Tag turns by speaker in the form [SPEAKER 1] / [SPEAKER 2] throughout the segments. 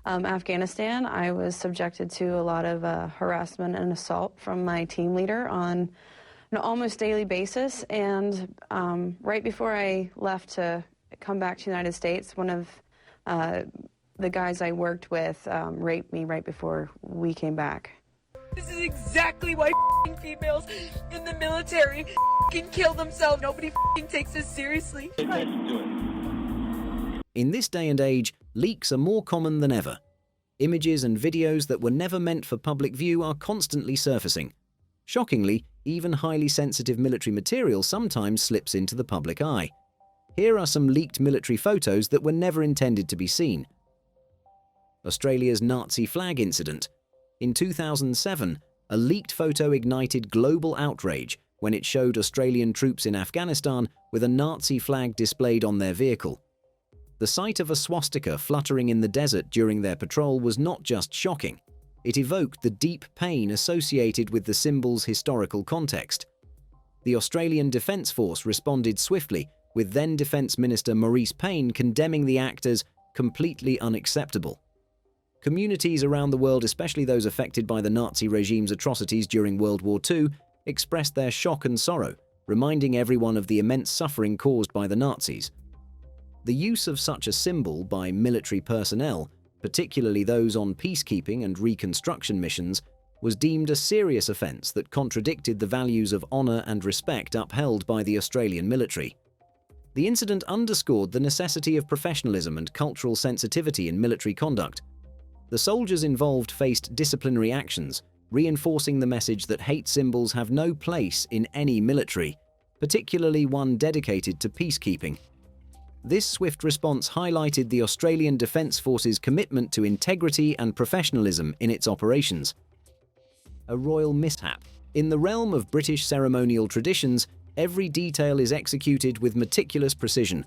[SPEAKER 1] Afghanistan, I was subjected to a lot of harassment and assault from my team leader on an almost daily basis. And right before I left to come back to the United States, one of the guys I worked with raped me right before we came back.
[SPEAKER 2] This is exactly why females in the military kill themselves. Nobody takes this seriously.
[SPEAKER 3] In this day and age, leaks are more common than ever. Images and videos that were never meant for public view are constantly surfacing. Shockingly, even highly sensitive military material sometimes slips into the public eye. Here are some leaked military photos that were never intended to be seen. Australia's Nazi flag incident. In 2007, a leaked photo ignited global outrage when it showed Australian troops in Afghanistan with a Nazi flag displayed on their vehicle. The sight of a swastika fluttering in the desert during their patrol was not just shocking, it evoked the deep pain associated with the symbol's historical context. The Australian Defence Force responded swiftly, with then Defence Minister Maurice Payne condemning the act as completely unacceptable. Communities around the world, especially those affected by the Nazi regime's atrocities during World War II, expressed their shock and sorrow, reminding everyone of the immense suffering caused by the Nazis. The use of such a symbol by military personnel, particularly those on peacekeeping and reconstruction missions, was deemed a serious offence that contradicted the values of honour and respect upheld by the Australian military. The incident underscored the necessity of professionalism and cultural sensitivity in military conduct. The soldiers involved faced disciplinary actions, reinforcing the message that hate symbols have no place in any military, particularly one dedicated to peacekeeping. This swift response highlighted the Australian Defence Force's commitment to integrity and professionalism in its operations. A royal mishap. In the realm of British ceremonial traditions, every detail is executed with meticulous precision.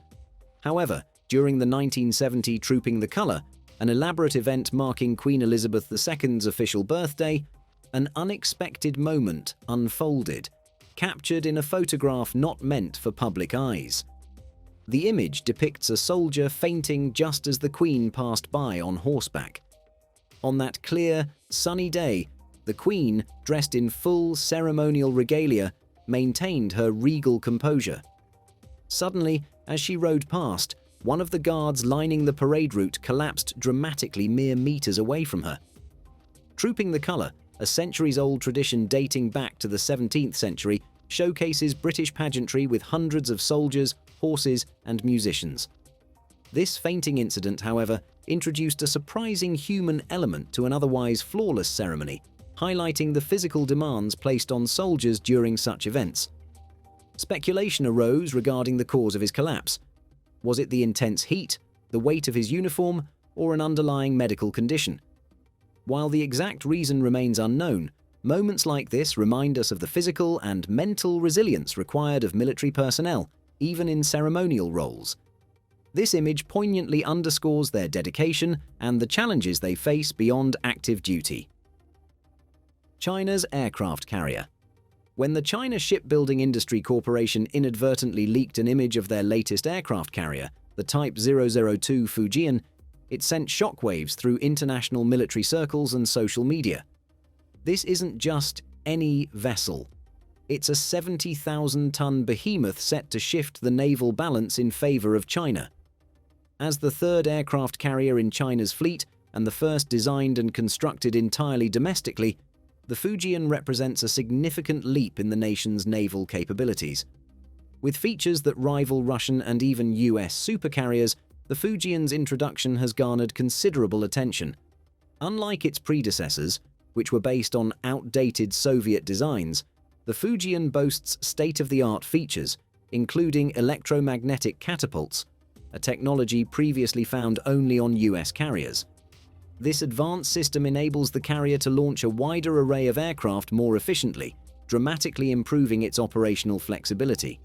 [SPEAKER 3] However, during the 1970 Trooping the Colour, an elaborate event marking Queen Elizabeth II's official birthday, an unexpected moment unfolded, captured in a photograph not meant for public eyes. The image depicts a soldier fainting just as the Queen passed by on horseback. On that clear, sunny day, the Queen, dressed in full ceremonial regalia, maintained her regal composure. Suddenly, as she rode past, one of the guards lining the parade route collapsed dramatically mere meters away from her. Trooping the Colour, a centuries-old tradition dating back to the 17th century, showcases British pageantry with hundreds of soldiers, horses, and musicians. This fainting incident, however, introduced a surprising human element to an otherwise flawless ceremony, highlighting the physical demands placed on soldiers during such events. Speculation arose regarding the cause of his collapse. Was it the intense heat, the weight of his uniform, or an underlying medical condition? While the exact reason remains unknown, moments like this remind us of the physical and mental resilience required of military personnel, even in ceremonial roles. This image poignantly underscores their dedication and the challenges they face beyond active duty. China's aircraft carrier. When the China Shipbuilding Industry Corporation inadvertently leaked an image of their latest aircraft carrier, the Type 002 Fujian, it sent shockwaves through international military circles and social media. This isn't just any vessel. It's a 70,000-ton behemoth set to shift the naval balance in favor of China. As the third aircraft carrier in China's fleet and the first designed and constructed entirely domestically, the Fujian represents a significant leap in the nation's naval capabilities. With features that rival Russian and even US supercarriers, the Fujian's introduction has garnered considerable attention. Unlike its predecessors, which were based on outdated Soviet designs, the Fujian boasts state-of-the-art features, including electromagnetic catapults, a technology previously found only on US carriers. This advanced system enables the carrier to launch a wider array of aircraft more efficiently, dramatically improving its operational flexibility.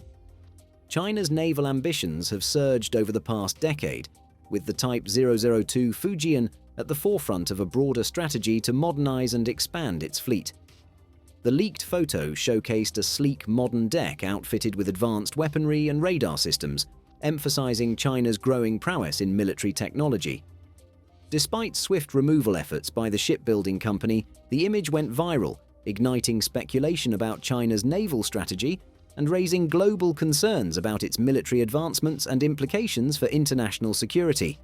[SPEAKER 3] China's naval ambitions have surged over the past decade, with the Type 002 Fujian at the forefront of a broader strategy to modernize and expand its fleet. The leaked photo showcased a sleek modern deck outfitted with advanced weaponry and radar systems, emphasizing China's growing prowess in military technology. Despite swift removal efforts by the shipbuilding company, the image went viral, igniting speculation about China's naval strategy and raising global concerns about its military advancements and implications for international security.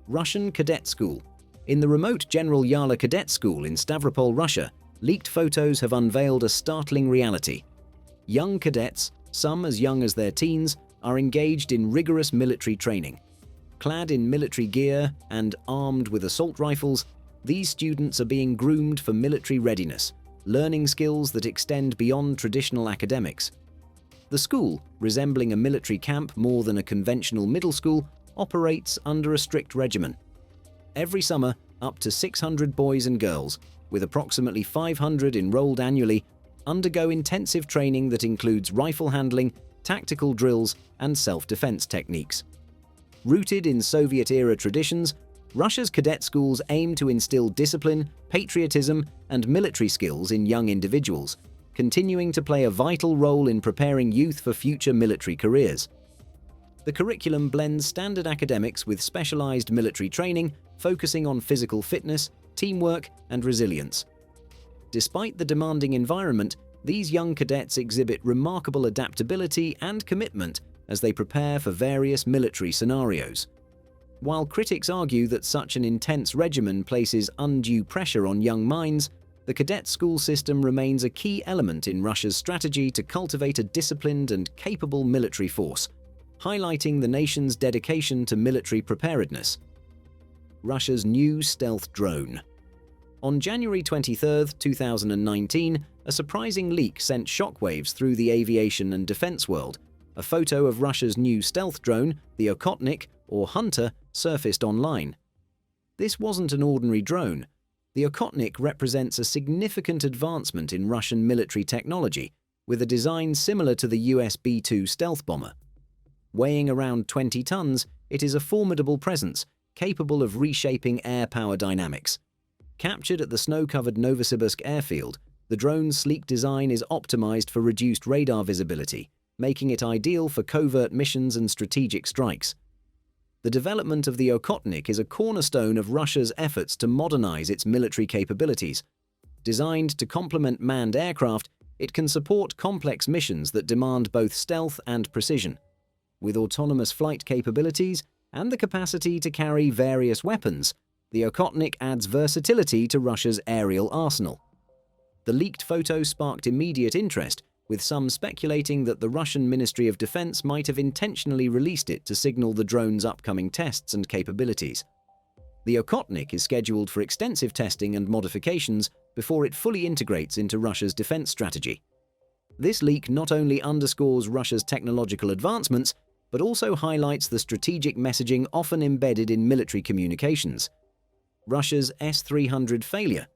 [SPEAKER 3] Russian Cadet School. In the remote General Yala Cadet School in Stavropol, Russia, leaked photos have unveiled a startling reality. Young cadets, some as young as their teens, are engaged in rigorous military training. Clad in military gear and armed with assault rifles, these students are being groomed for military readiness, learning skills that extend beyond traditional academics. The school, resembling a military camp more than a conventional middle school, operates under a strict regimen. Every summer, up to 600 boys and girls, with approximately 500 enrolled annually, undergo intensive training that includes rifle handling, tactical drills, and self-defense techniques. Rooted in Soviet-era traditions, Russia's cadet schools aim to instill discipline, patriotism, and military skills in young individuals, continuing to play a vital role in preparing youth for future military careers. The curriculum blends standard academics with specialized military training, focusing on physical fitness, teamwork, and resilience. Despite the demanding environment, these young cadets exhibit remarkable adaptability and commitment as they prepare for various military scenarios. While critics argue that such an intense regimen places undue pressure on young minds, the cadet school system remains a key element in Russia's strategy to cultivate a disciplined and capable military force, highlighting the nation's dedication to military preparedness. Russia's new stealth drone. On January 23, 2019, a surprising leak sent shockwaves through the aviation and defense world. A photo of Russia's new stealth drone, the Okhotnik, or Hunter, surfaced online. This wasn't an ordinary drone. The Okhotnik represents a significant advancement in Russian military technology, with a design similar to the US B-2 stealth bomber. Weighing around 20 tons, it is a formidable presence, capable of reshaping air power dynamics. Captured at the snow-covered Novosibirsk airfield, the drone's sleek design is optimized for reduced radar visibility, making it ideal for covert missions and strategic strikes. The development of the Okhotnik is a cornerstone of Russia's efforts to modernize its military capabilities. Designed to complement manned aircraft, it can support complex missions that demand both stealth and precision. With autonomous flight capabilities and the capacity to carry various weapons, the Okhotnik adds versatility to Russia's aerial arsenal. The leaked photo sparked immediate interest, with some speculating that the Russian Ministry of Defense might have intentionally released it to signal the drone's upcoming tests and capabilities. The Okhotnik is scheduled for extensive testing and modifications before it fully integrates into Russia's defense strategy. This leak not only underscores Russia's technological advancements, but also highlights the strategic messaging often embedded in military communications. Russia's S-300 failure.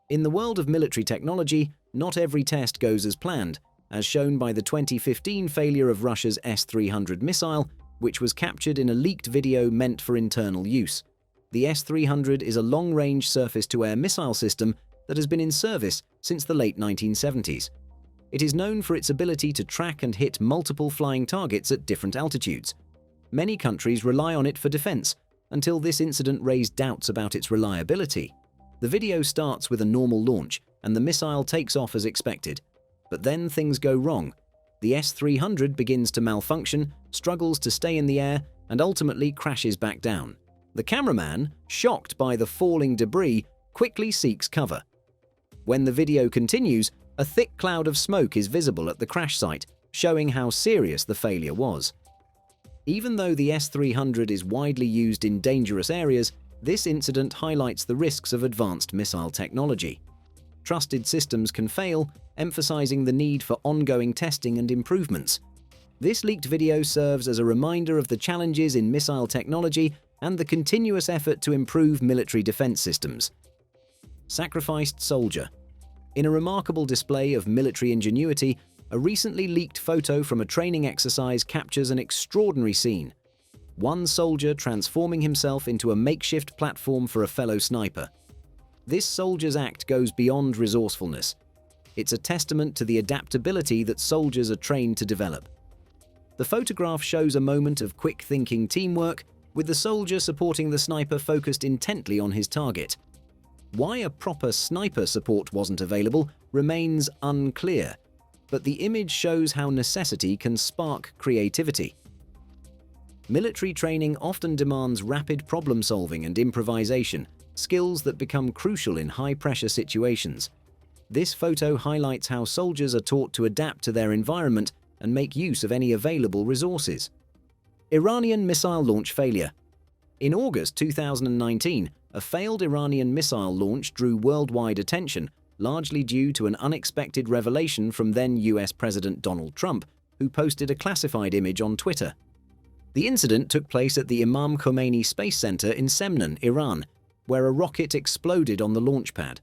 [SPEAKER 3] In the world of military technology, not every test goes as planned, as shown by the 2015 failure of Russia's S-300 missile, which was captured in a leaked video meant for internal use. The S-300 is a long-range surface-to-air missile system that has been in service since the late 1970s. It is known for its ability to track and hit multiple flying targets at different altitudes. Many countries rely on it for defense, until this incident raised doubts about its reliability. The video starts with a normal launch, and the missile takes off as expected. But then things go wrong. The S-300 begins to malfunction, struggles to stay in the air, and ultimately crashes back down. The cameraman, shocked by the falling debris, quickly seeks cover. When the video continues, a thick cloud of smoke is visible at the crash site, showing how serious the failure was. Even though the S-300 is widely used in dangerous areas, this incident highlights the risks of advanced missile technology. Trusted systems can fail, emphasizing the need for ongoing testing and improvements. This leaked video serves as a reminder of the challenges in missile technology and the continuous effort to improve military defense systems. Sacrificed soldier. In a remarkable display of military ingenuity, a recently leaked photo from a training exercise captures an extraordinary scene. One soldier transforming himself into a makeshift platform for a fellow sniper. This soldier's act goes beyond resourcefulness. It's a testament to the adaptability that soldiers are trained to develop. The photograph shows a moment of quick-thinking teamwork, with the soldier supporting the sniper focused intently on his target. Why a proper sniper support wasn't available remains unclear, but the image shows how necessity can spark creativity. Military training often demands rapid problem-solving and improvisation, skills that become crucial in high-pressure situations. This photo highlights how soldiers are taught to adapt to their environment and make use of any available resources. Iranian missile launch failure. In August 2019, a failed Iranian missile launch drew worldwide attention, largely due to an unexpected revelation from then US President Donald Trump, who posted a classified image on Twitter. The incident took place at the Imam Khomeini Space Center in Semnan, Iran, where a rocket exploded on the launch pad.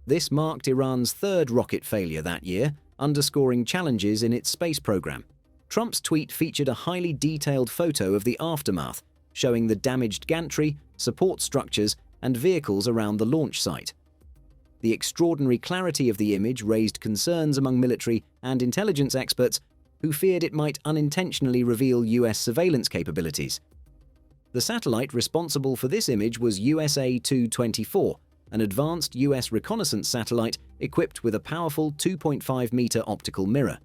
[SPEAKER 3] This marked Iran's third rocket failure that year, underscoring challenges in its space program. Trump's tweet featured a highly detailed photo of the aftermath, showing the damaged gantry, support structures, and vehicles around the launch site. The extraordinary clarity of the image raised concerns among military and intelligence experts who feared it might unintentionally reveal US surveillance capabilities. The satellite responsible for this image was USA-224, an advanced US reconnaissance satellite equipped with a powerful 2.5-meter optical mirror.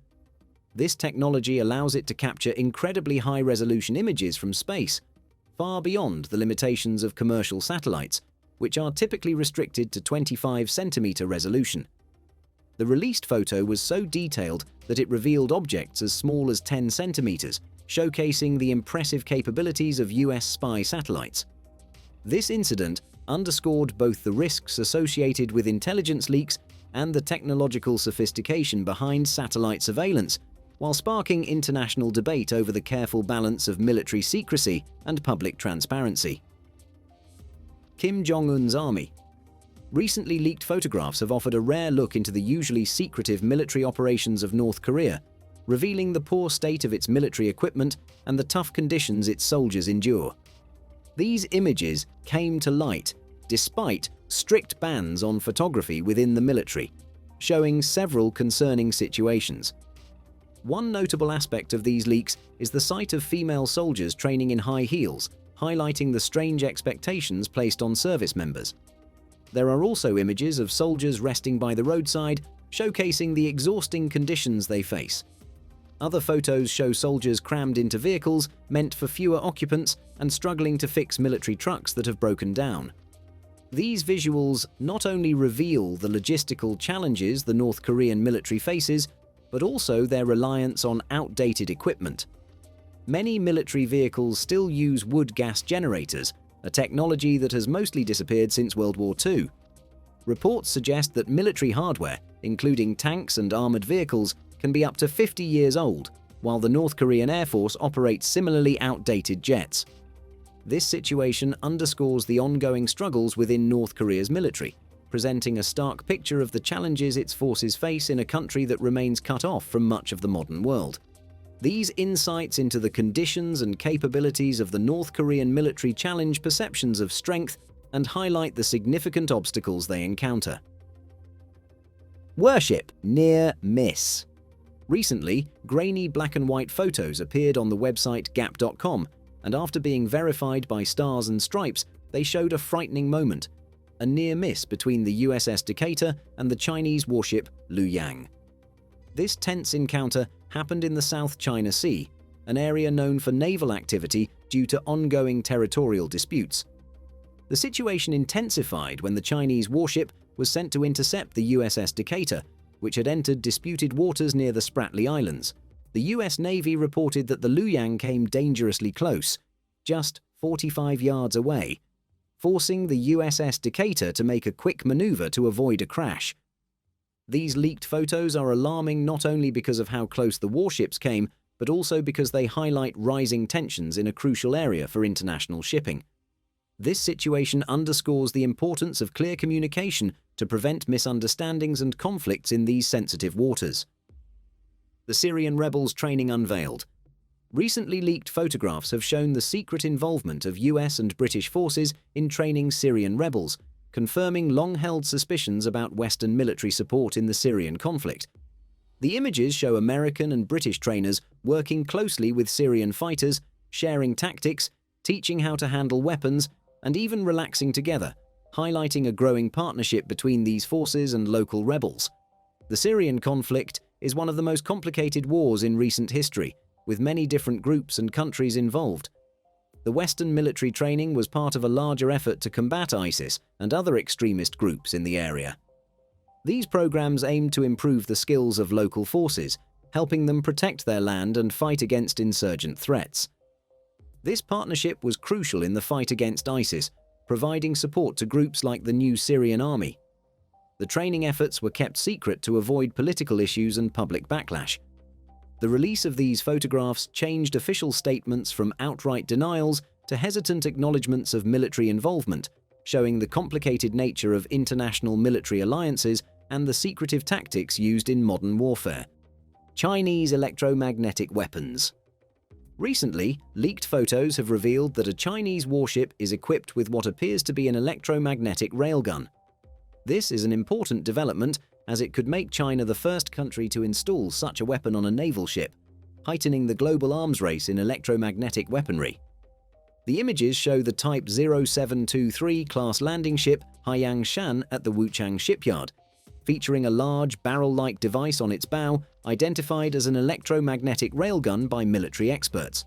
[SPEAKER 3] This technology allows it to capture incredibly high-resolution images from space, far beyond the limitations of commercial satellites, which are typically restricted to 25-centimeter resolution. The released photo was so detailed that it revealed objects as small as 10 centimeters, showcasing the impressive capabilities of US spy satellites. This incident underscored both the risks associated with intelligence leaks and the technological sophistication behind satellite surveillance, while sparking international debate over the careful balance of military secrecy and public transparency. Kim Jong-un's army. Recently leaked photographs have offered a rare look into the usually secretive military operations of North Korea, revealing the poor state of its military equipment and the tough conditions its soldiers endure. These images came to light despite strict bans on photography within the military, showing several concerning situations. One notable aspect of these leaks is the sight of female soldiers training in high heels, highlighting the strange expectations placed on service members. There are also images of soldiers resting by the roadside, showcasing the exhausting conditions they face. Other photos show soldiers crammed into vehicles meant for fewer occupants and struggling to fix military trucks that have broken down. These visuals not only reveal the logistical challenges the North Korean military faces, but also their reliance on outdated equipment. Many military vehicles still use wood gas generators, a technology that has mostly disappeared since World War II. Reports suggest that military hardware, including tanks and armored vehicles, can be up to 50 years old, while the North Korean Air Force operates similarly outdated jets. This situation underscores the ongoing struggles within North Korea's military, presenting a stark picture of the challenges its forces face in a country that remains cut off from much of the modern world. These insights into the conditions and capabilities of the North Korean military challenge perceptions of strength and highlight the significant obstacles they encounter. Worship near miss. Recently, grainy black and white photos appeared on the website gap.com, and after being verified by Stars and Stripes, they showed a frightening moment, a near miss between the USS Decatur and the Chinese warship Luoyang. This tense encounter happened in the South China Sea, an area known for naval activity due to ongoing territorial disputes. The situation intensified when the Chinese warship was sent to intercept the USS Decatur, which had entered disputed waters near the Spratly Islands. The US Navy reported that the Luoyang came dangerously close, just 45 yards away, forcing the USS Decatur to make a quick maneuver to avoid a crash. These leaked photos are alarming not only because of how close the warships came, but also because they highlight rising tensions in a crucial area for international shipping. This situation underscores the importance of clear communication to prevent misunderstandings and conflicts in these sensitive waters. The Syrian rebels' training unveiled. Recently leaked photographs have shown the secret involvement of US and British forces in training Syrian rebels, confirming long-held suspicions about Western military support in the Syrian conflict. The images show American and British trainers working closely with Syrian fighters, sharing tactics, teaching how to handle weapons, and even relaxing together, highlighting a growing partnership between these forces and local rebels. The Syrian conflict is one of the most complicated wars in recent history, with many different groups and countries involved. The Western military training was part of a larger effort to combat ISIS and other extremist groups in the area. These programs aimed to improve the skills of local forces, helping them protect their land and fight against insurgent threats. This partnership was crucial in the fight against ISIS, providing support to groups like the new Syrian army. The training efforts were kept secret to avoid political issues and public backlash. The release of these photographs changed official statements from outright denials to hesitant acknowledgements of military involvement, showing the complicated nature of international military alliances and the secretive tactics used in modern warfare. Chinese electromagnetic weapons. Recently, leaked photos have revealed that a Chinese warship is equipped with what appears to be an electromagnetic railgun. This is an important development, as it could make China the first country to install such a weapon on a naval ship, heightening the global arms race in electromagnetic weaponry. The images show the Type 0723 class landing ship Haiyang Shan at the Wuchang shipyard, featuring a large barrel-like device on its bow identified as an electromagnetic railgun by military experts.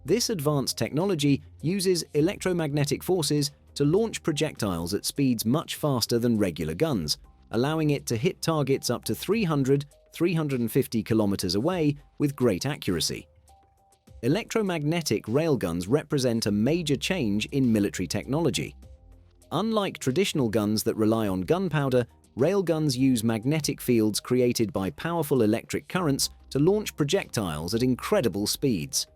[SPEAKER 3] This advanced technology uses electromagnetic forces to launch projectiles at speeds much faster than regular guns, allowing it to hit targets up to 300–350 kilometers away with great accuracy. Electromagnetic railguns represent a major change in military technology. Unlike traditional guns that rely on gunpowder, railguns use magnetic fields created by powerful electric currents to launch projectiles at incredible speeds.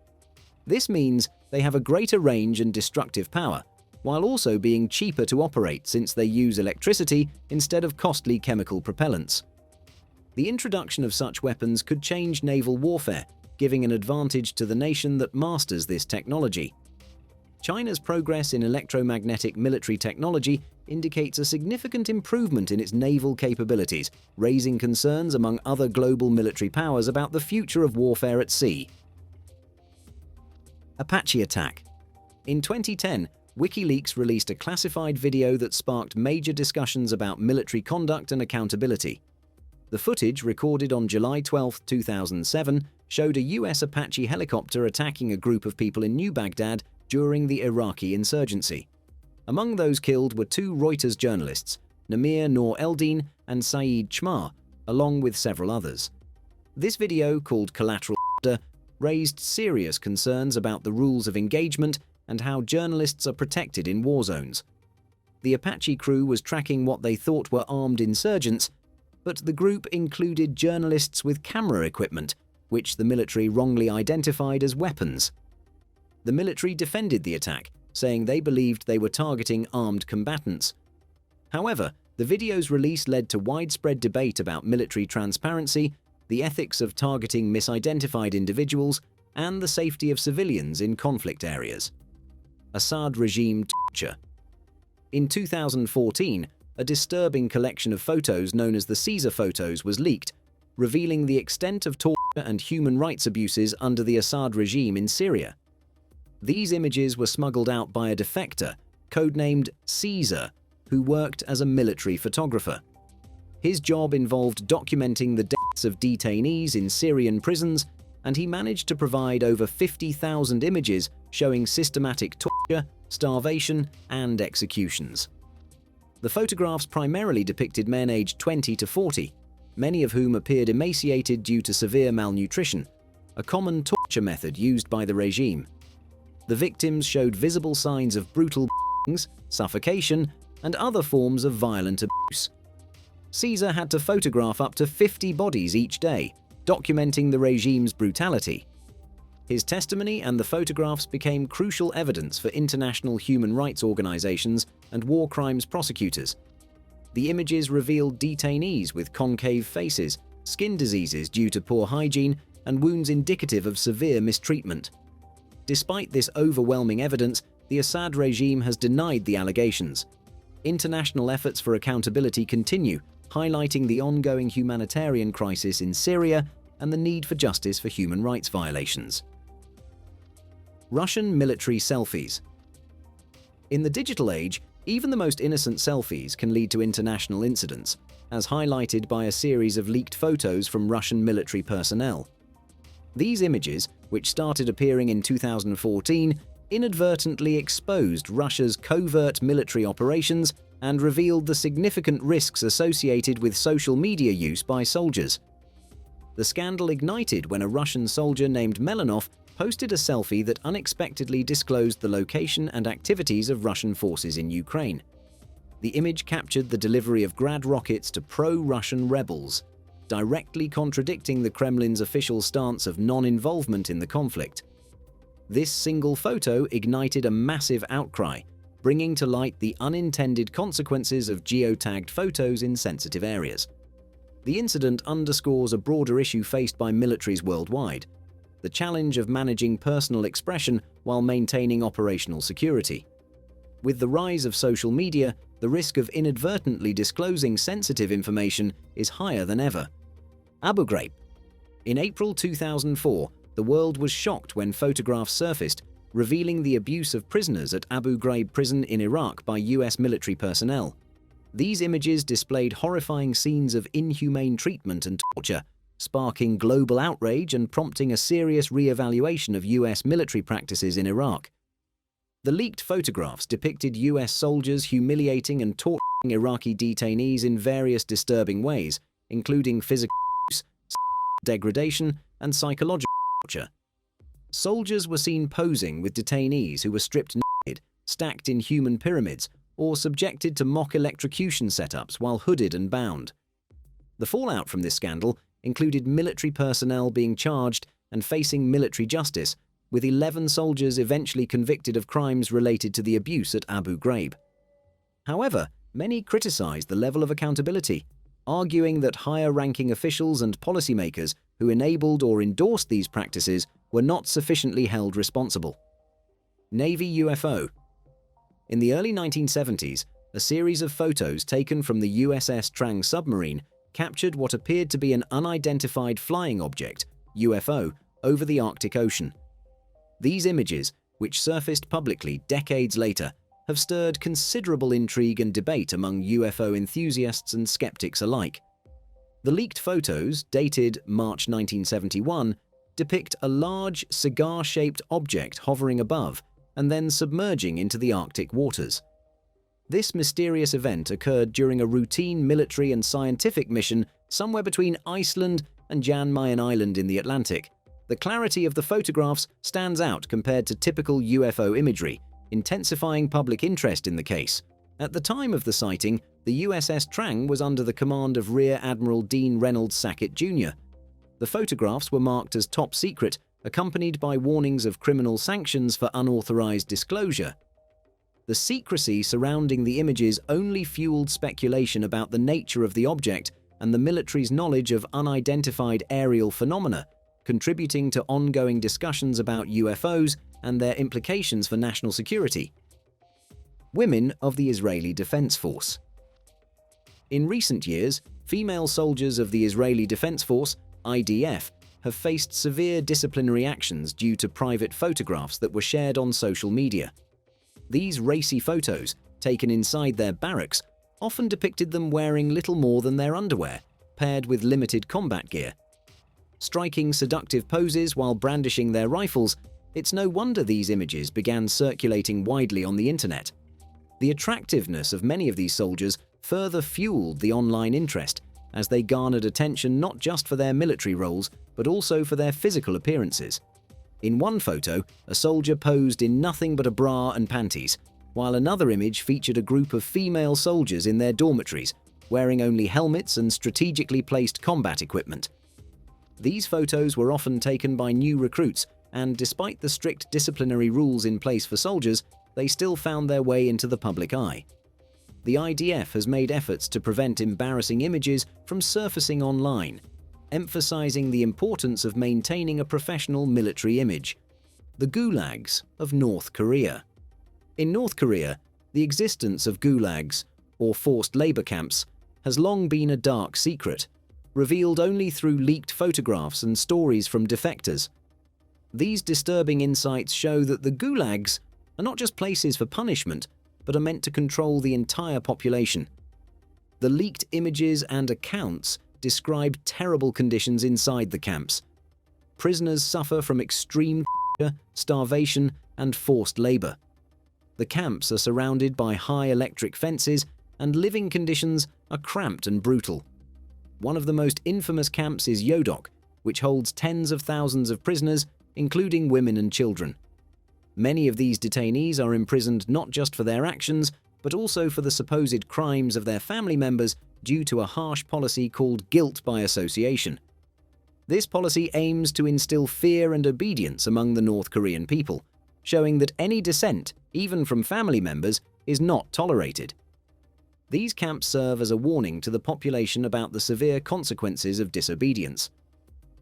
[SPEAKER 3] This means they have a greater range and destructive power, while also being cheaper to operate since they use electricity instead of costly chemical propellants. The introduction of such weapons could change naval warfare, giving an advantage to the nation that masters this technology. China's progress in electromagnetic military technology indicates a significant improvement in its naval capabilities, raising concerns among other global military powers about the future of warfare at sea. Apache Attack. In 2010, WikiLeaks released a classified video that sparked major discussions about military conduct and accountability. The footage, recorded on July 12, 2007, showed a US Apache helicopter attacking a group of people in New Baghdad during the Iraqi insurgency. Among those killed were two Reuters journalists, Namir Noor Eldin and Saeed Chmar, along with several others. This video, called Collateral Murder, raised serious concerns about the rules of engagement and how journalists are protected in war zones. The Apache crew was tracking what they thought were armed insurgents, but the group included journalists with camera equipment, which the military wrongly identified as weapons. The military defended the attack, saying they believed they were targeting armed combatants. However, the video's release led to widespread debate about military transparency, the ethics of targeting misidentified individuals, and the safety of civilians in conflict areas. Assad regime torture. In 2014, a disturbing collection of photos known as the Caesar photos was leaked, revealing the extent of torture and human rights abuses under the Assad regime in Syria. These images were smuggled out by a defector, codenamed Caesar, who worked as a military photographer. His job involved documenting the deaths of detainees in Syrian prisons, and he managed to provide over 50,000 images showing systematic torture, starvation, and executions. The photographs primarily depicted men aged 20 to 40, many of whom appeared emaciated due to severe malnutrition, a common torture method used by the regime. The victims showed visible signs of brutal beatings, suffocation, and other forms of violent abuse. Caesar had to photograph up to 50 bodies each day, documenting the regime's brutality. His testimony and the photographs became crucial evidence for international human rights organizations and war crimes prosecutors. The images revealed detainees with concave faces, skin diseases due to poor hygiene, and wounds indicative of severe mistreatment. Despite this overwhelming evidence, the Assad regime has denied the allegations. International efforts for accountability continue, highlighting the ongoing humanitarian crisis in Syria and the need for justice for human rights violations. Russian military selfies. In the digital age, even the most innocent selfies can lead to international incidents, as highlighted by a series of leaked photos from Russian military personnel. These images, which started appearing in 2014, inadvertently exposed Russia's covert military operations and revealed the significant risks associated with social media use by soldiers. The scandal ignited when a Russian soldier named Melanov posted a selfie that unexpectedly disclosed the location and activities of Russian forces in Ukraine. The image captured the delivery of Grad rockets to pro-Russian rebels, directly contradicting the Kremlin's official stance of non-involvement in the conflict. This single photo ignited a massive outcry, bringing to light the unintended consequences of geotagged photos in sensitive areas. The incident underscores a broader issue faced by militaries worldwide: the challenge of managing personal expression while maintaining operational security. With the rise of social media, the risk of inadvertently disclosing sensitive information is higher than ever. Abu Ghraib. In April 2004, the world was shocked when photographs surfaced revealing the abuse of prisoners at Abu Ghraib prison in Iraq by US military personnel. These images displayed horrifying scenes of inhumane treatment and torture, sparking global outrage and prompting a serious re-evaluation of US military practices in Iraq. The leaked photographs depicted US soldiers humiliating and torturing Iraqi detainees in various disturbing ways, including physical abuse, degradation, and psychological torture. Soldiers were seen posing with detainees who were stripped naked, stacked in human pyramids, or subjected to mock electrocution setups while hooded and bound. The fallout from this scandal included military personnel being charged and facing military justice, with 11 soldiers eventually convicted of crimes related to the abuse at Abu Ghraib. However, many criticized the level of accountability, arguing that higher-ranking officials and policymakers who enabled or endorsed these practices were not sufficiently held responsible. Navy UFO. In the early 1970s, a series of photos taken from the USS Trang submarine captured what appeared to be an unidentified flying object, UFO, over the Arctic Ocean. These images, which surfaced publicly decades later, have stirred considerable intrigue and debate among UFO enthusiasts and skeptics alike. The leaked photos, dated March 1971, depict a large, cigar-shaped object hovering above and then submerging into the Arctic waters. This mysterious event occurred during a routine military and scientific mission somewhere between Iceland and Jan Mayen Island in the Atlantic. The clarity of the photographs stands out compared to typical UFO imagery, intensifying public interest in the case. At the time of the sighting, the USS Trang was under the command of Rear Admiral Dean Reynolds Sackett Jr. The photographs were marked as top secret, accompanied by warnings of criminal sanctions for unauthorized disclosure. The secrecy surrounding the images only fueled speculation about the nature of the object and the military's knowledge of unidentified aerial phenomena, contributing to ongoing discussions about UFOs and their implications for national security. Women of the Israeli Defense Force. In recent years, female soldiers of the Israeli Defense Force, IDF, have faced severe disciplinary actions due to private photographs that were shared on social media. These racy photos, taken inside their barracks, often depicted them wearing little more than their underwear, paired with limited combat gear. Striking seductive poses while brandishing their rifles, it's no wonder these images began circulating widely on the internet. The attractiveness of many of these soldiers further fueled the online interest, as they garnered attention not just for their military roles, but also for their physical appearances. In one photo, a soldier posed in nothing but a bra and panties, while another image featured a group of female soldiers in their dormitories, wearing only helmets and strategically placed combat equipment. These photos were often taken by new recruits, and despite the strict disciplinary rules in place for soldiers, they still found their way into the public eye. The IDF has made efforts to prevent embarrassing images from surfacing online, emphasizing the importance of maintaining a professional military image. The gulags of North Korea. In North Korea, the existence of gulags, or forced labor camps, has long been a dark secret, revealed only through leaked photographs and stories from defectors. These disturbing insights show that the gulags are not just places for punishment, but are meant to control the entire population. The leaked images and accounts describe terrible conditions inside the camps. Prisoners suffer from extreme starvation and forced labor. The camps are surrounded by high electric fences, and living conditions are cramped and brutal. One of the most infamous camps is Yodok, which holds tens of thousands of prisoners, including women and children. Many of these detainees are imprisoned not just for their actions, but also for the supposed crimes of their family members due to a harsh policy called guilt by association. This policy aims to instill fear and obedience among the North Korean people, showing that any dissent, even from family members, is not tolerated. These camps serve as a warning to the population about the severe consequences of disobedience.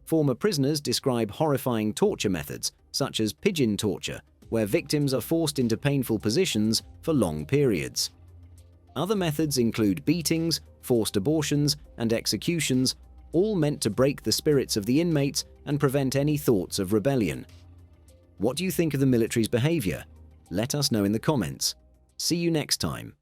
[SPEAKER 3] Former prisoners describe horrifying torture methods, such as pigeon torture, where victims are forced into painful positions for long periods. Other methods include beatings, forced abortions, and executions, all meant to break the spirits of the inmates and prevent any thoughts of rebellion. What do you think of the military's behavior? Let us know in the comments. See you next time.